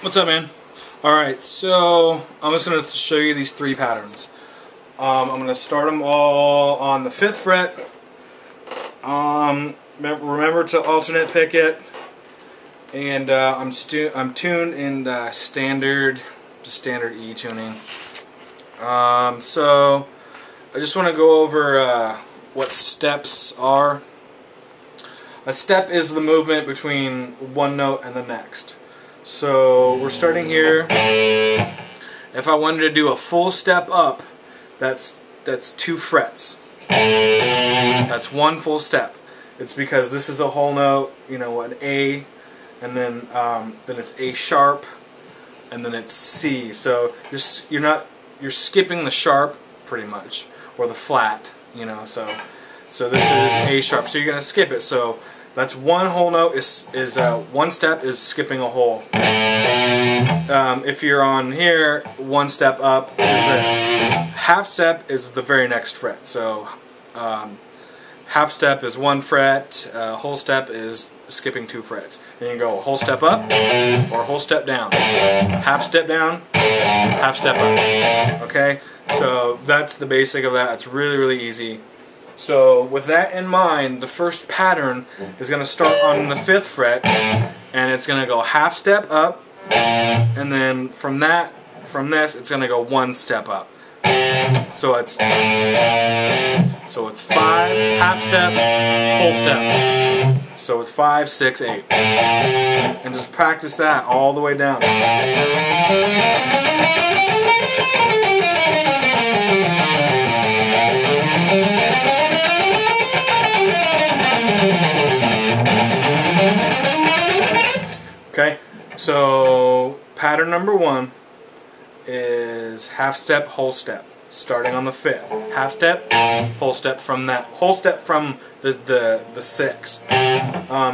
What's up, man? Alright, so I'm just going to show you these three patterns. I'm going to start them all on the 5th fret. Remember to alternate pick it. And I'm tuned in standard E tuning. So I just want to go over what steps are. A step is the movement between one note and the next. So we're starting here. If I wanted to do a full step up, that's 2 frets. That's one full step. It's because this is a whole note, you know, an A, and then it's A sharp, and then it's C. So you're skipping the sharp pretty much, or the flat, you know. So this is A sharp. So you're gonna skip it. So that's one whole note is one step is skipping a whole. If you're on here, one step up is this. Half step is the very next fret. So half step is 1 fret. Whole step is skipping 2 frets. And you can go whole step up or whole step down. Half step down, half step up. Okay, so that's the basic of that. It's really, really easy. So with that in mind, the first pattern is going to start on the 5th fret, and it's going to go half step up, and then from this it's going to go 1 step up. So it's 5, half step, whole step. So it's 5, 6, 8, and just practice that all the way down. Okay, so pattern number 1 is half step, whole step, starting on the 5th. Half step, whole step from that, whole step from the 6th.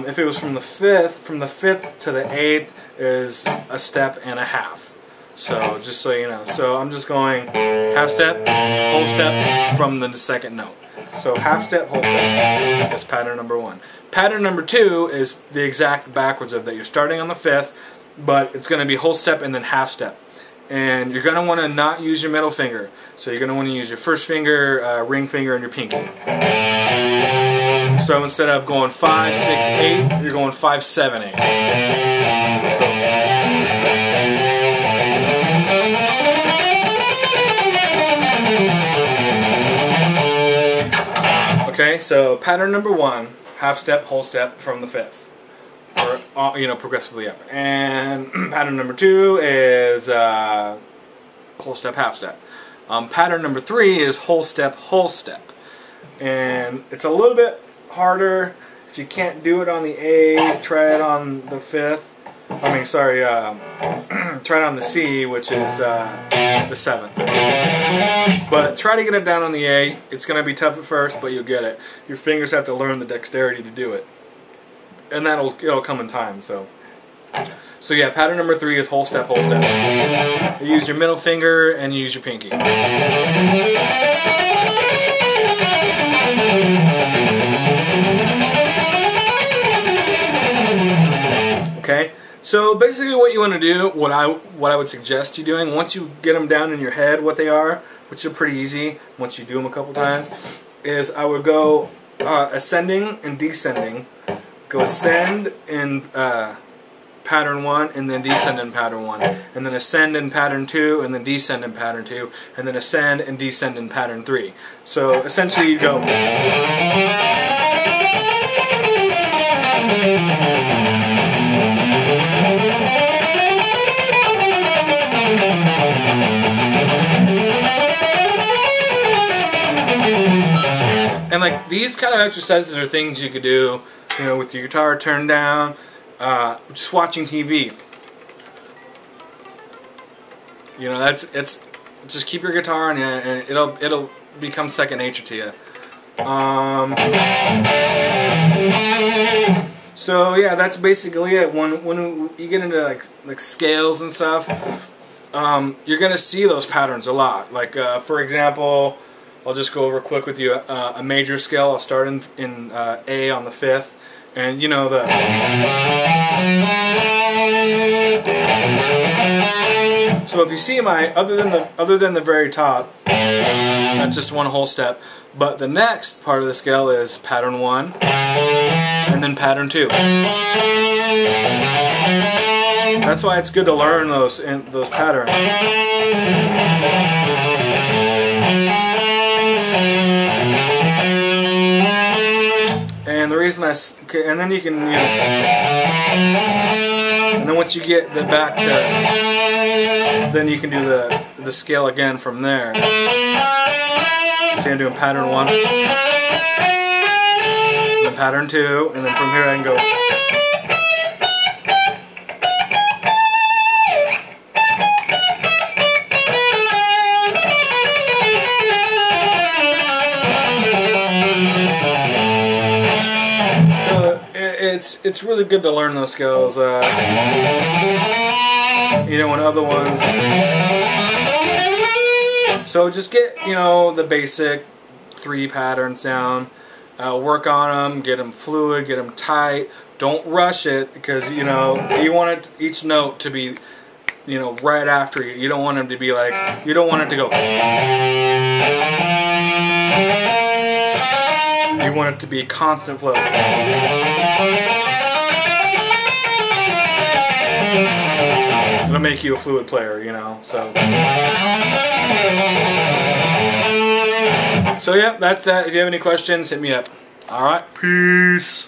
If it was from the 5th to the 8th is a step and a half. So just so you know, so I'm just going half step, whole step from the 2nd note. So half step, whole step. That's pattern number 1. Pattern number 2 is the exact backwards of that. You're starting on the 5th, but it's going to be whole step and then half step. And you're going to want to not use your middle finger. So you're going to want to use your first finger, ring finger, and your pinky. So instead of going 5, 6, 8, you're going 5, 7, 8. Okay, so pattern number 1, half step, whole step from the 5th, or progressively up. And pattern number 2 is whole step, half step. Pattern number 3 is whole step, and it's a little bit harder. If you can't do it on the A, try it on the 5th. I mean, sorry, try it on the C, which is the 7th. But try to get it down on the A. It's going to be tough at first, but you'll get it. Your fingers have to learn the dexterity to do it, and it'll come in time. So yeah, pattern number 3 is whole step, You use your middle finger and you use your pinky. Okay. So basically what you want to do, what I would suggest you doing, once you get them down in your head what they are, which are pretty easy once you do them a couple times, is I would go ascending and descending. Go ascend in pattern 1 and then descend in pattern 1. And then ascend in pattern 2 and then descend in pattern 2. And then ascend and descend in pattern 3. So essentially you go... And like these kind of exercises are things you could do, you know, with your guitar turned down, just watching TV. You know, it's just keep your guitar on you, and it'll become second nature to you. So yeah, that's basically it. When you get into like scales and stuff, you're gonna see those patterns a lot. Like for example, I'll just go over quick with you a major scale. I'll start in A on the 5th, and you know the So if you see my, other than the very top, that's just one whole step. But the next part of the scale is pattern 1, and then pattern 2. That's why it's good to learn those patterns. And the reason and then you can, and then once you get the back to, then you can do the scale again from there. See, I'm doing pattern 1, then pattern 2, and then from here I can go. It's really good to learn those scales, you know, and other ones. So just get, you know, the basic 3 patterns down, work on them, get them fluid, get them tight. Don't rush it, because, you know, you want each note to be, you know, right after you. You don't want them to be like, you don't want it to go. You want it to be constant flow. It'll make you a fluid player, you know. So yeah, that's that. If you have any questions, hit me up. Alright, peace.